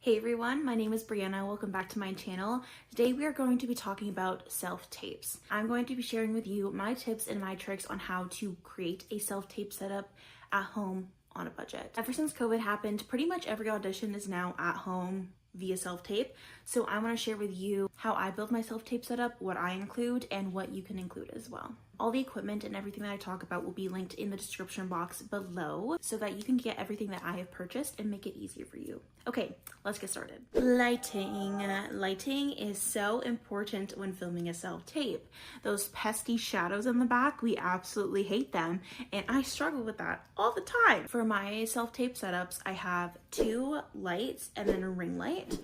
Hey everyone, my name is Brianna. Welcome back to my channel. Today we are going to be talking about self-tapes. I'm going to be sharing with you my tips and my tricks on how to create a self-tape setup at home on a budget. Ever since COVID happened, pretty much every audition is now at home via self-tape. So I want to share with you how I build my self-tape setup, what I include, and what you can include as well. All the equipment and everything that I talk about will be linked in the description box below so that you can get everything that I have purchased and make it easier for you. Okay, let's get started. Lighting. Lighting is so important when filming a self-tape. Those pesky shadows in the back, we absolutely hate them, and I struggle with that all the time. For my self-tape setups, I have 2 lights and then a ring light.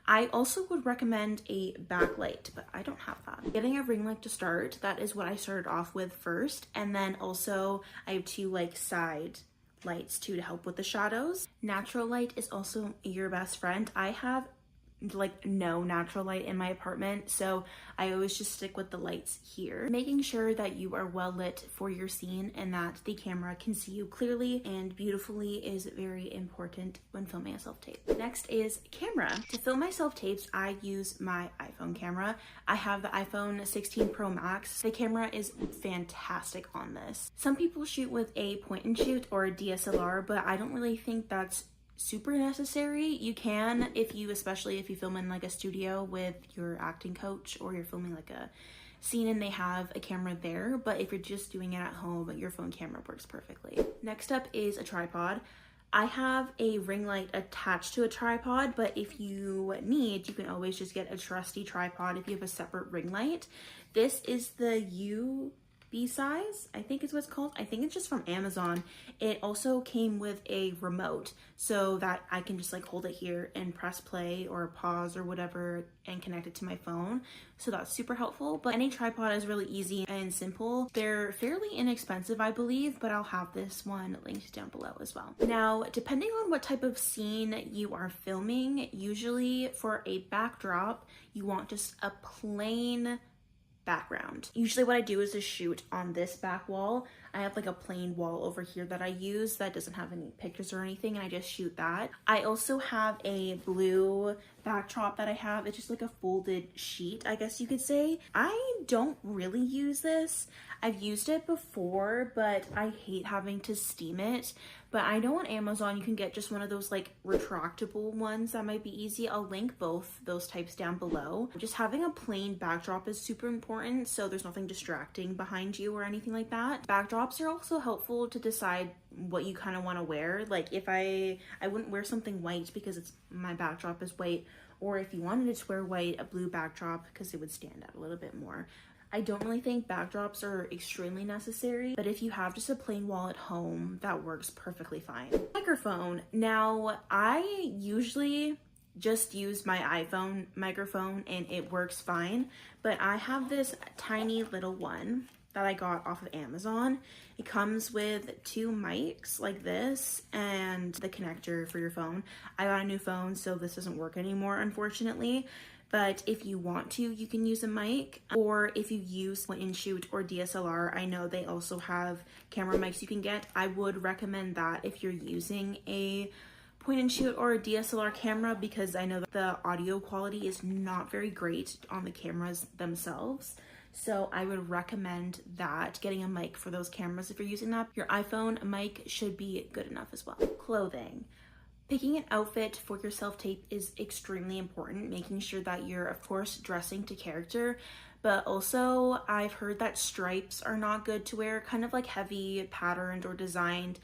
I also would recommend a backlight, but I don't have that. Getting a ring light to start, that is what I started off with first. And then also I have 2 side lights too to help with the shadows. Natural light is also your best friend. I have no natural light in my apartment, so I always just stick with the lights here. Making sure that you are well lit for your scene and that the camera can see you clearly and beautifully is very important when filming a self-tape. Next is camera. To film my self-tapes, I use my iPhone camera. I have the iPhone 16 Pro Max. The camera is fantastic on this. Some people shoot with a point and shoot or a DSLR, but I don't really think that's super necessary. You can, especially if you film in a studio with your acting coach, or you're filming a scene and they have a camera there, but if you're just doing it at home, your phone camera works perfectly. Next up is a tripod. I have a ring light attached to a tripod, but if you need, you can always just get a trusty tripod if you have a separate ring light. This is the size, I think is what it's called. I think it's just from Amazon. It also came with a remote so that I can just hold it here and press play or pause or whatever and connect it to my phone. So that's super helpful. But any tripod is really easy and simple. They're fairly inexpensive, I believe, but I'll have this one linked down below as well. Now, depending on what type of scene you are filming, usually for a backdrop, you want just a plain background. Usually what I do is just shoot on this back wall. I have a plain wall over here that I use that doesn't have any pictures or anything, and I just shoot that. I also have a blue backdrop that I have. It's just a folded sheet, I guess you could say. I don't really use this. I've used it before, but I hate having to steam it. But I know on Amazon you can get just one of those retractable ones that might be easy. I'll link both those types down below. Just having a plain backdrop is super important, so there's nothing distracting behind you or anything like that. Backdrops are also helpful to decide what you kind of want to wear. If I wouldn't wear something white because my backdrop is white, or if you wanted to wear white, a blue backdrop because it would stand out a little bit more. I don't really think backdrops are extremely necessary, but if you have just a plain wall at home, that works perfectly fine. Microphone. Now, I usually just use my iPhone microphone and it works fine, but I have this tiny little one that I got off of Amazon. It comes with 2 mics like this and the connector for your phone. I got a new phone, so this doesn't work anymore, unfortunately. But if you want to, you can use a mic, or if you use point and shoot or DSLR, I know they also have camera mics you can get. I would recommend that if you're using a point and shoot or a DSLR camera, because I know that the audio quality is not very great on the cameras themselves. So I would recommend that, getting a mic for those cameras if you're using that. Your iPhone mic should be good enough as well. Clothing. Picking an outfit for your self-tape is extremely important, making sure that you're, of course, dressing to character, but also I've heard that stripes are not good to wear. Kind of heavy patterned or designed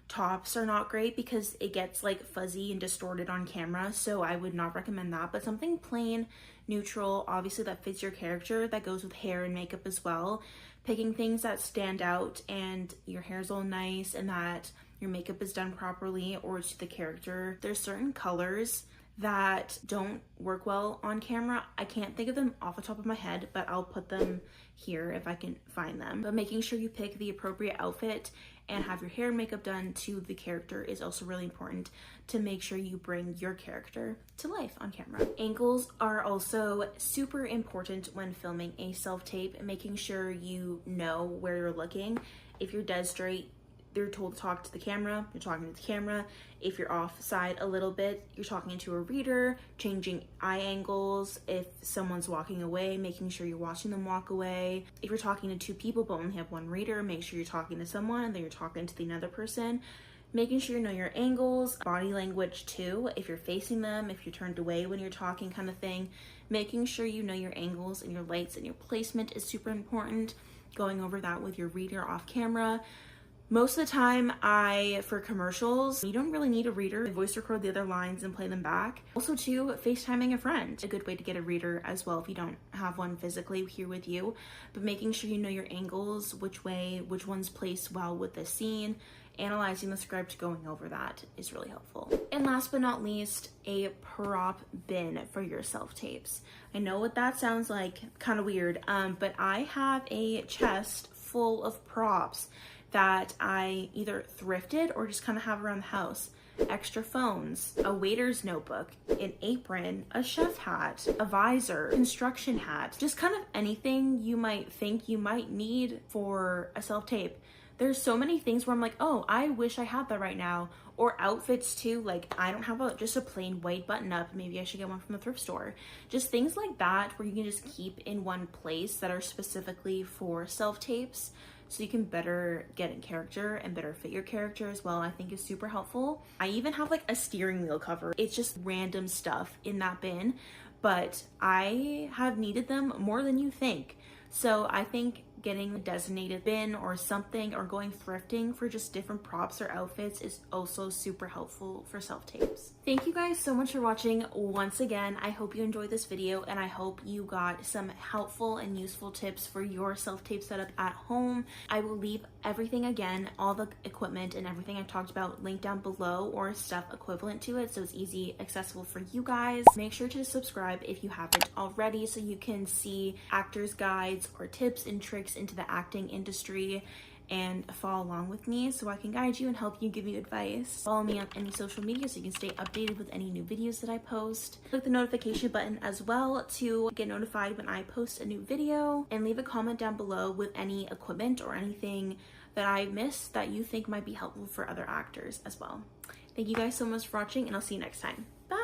tops are not great because it gets fuzzy and distorted on camera, so I would not recommend that. But something plain, neutral, obviously that fits your character, that goes with hair and makeup as well. Picking things that stand out and your hair's all nice and that your makeup is done properly or to the character. There's certain colors that don't work well on camera. I can't think of them off the top of my head, but I'll put them here if I can find them. But making sure you pick the appropriate outfit and have your hair and makeup done to the character is also really important to make sure you bring your character to life on camera. Angles are also super important when filming a self-tape, making sure you know where you're looking. If you're dead straight, they're told to talk to the camera, you're talking to the camera. If you're offside a little bit, you're talking to a reader, changing eye angles. If someone's walking away, making sure you're watching them walk away. If you're talking to two people but only have one reader, make sure you're talking to someone and then you're talking to the other person. Making sure you know your angles, body language too, if you're facing them, if you're turned away when you're talking kind of thing. Making sure you know your angles and your lights and your placement is super important. Going over that with your reader off camera. Most of the time, for commercials, you don't really need a reader. Voice record the other lines and play them back. Also too, FaceTiming a friend. A good way to get a reader as well if you don't have one physically here with you. But making sure you know your angles, which one's placed well with the scene. Analyzing the script, going over that is really helpful. And last but not least, a prop bin for your self-tapes. I know what that sounds like, kind of weird, but I have a chest full of props that I either thrifted or just kind of have around the house. Extra phones, a waiter's notebook, an apron, a chef hat, a visor, construction hat, just kind of anything you might think you might need for a self-tape. There's so many things where I'm like, oh, I wish I had that right now. Or outfits too, like I don't have just a plain white button up. Maybe I should get one from the thrift store. Just things like that where you can just keep in one place that are specifically for self-tapes so you can better get in character and better fit your character as well, I think is super helpful. I even have like a steering wheel cover. It's just random stuff in that bin, but I have needed them more than you think. So I think getting a designated bin or something, or going thrifting for just different props or outfits is also super helpful for self-tapes. Thank you guys so much for watching once again. I hope you enjoyed this video and I hope you got some helpful and useful tips for your self-tape setup at home. I will leave everything again, all the equipment and everything I talked about linked down below, or stuff equivalent to it, so it's easy accessible for you guys. Make sure to subscribe if you haven't already so you can see actors guides or tips and tricks into the acting industry, and follow along with me so I can guide you and help you, give you advice. Follow me on any social media so you can stay updated with any new videos that I post. Click the notification button as well to get notified when I post a new video, and leave a comment down below with any equipment or anything that I missed that you think might be helpful for other actors as well. Thank you guys so much for watching, and I'll see you next time. Bye!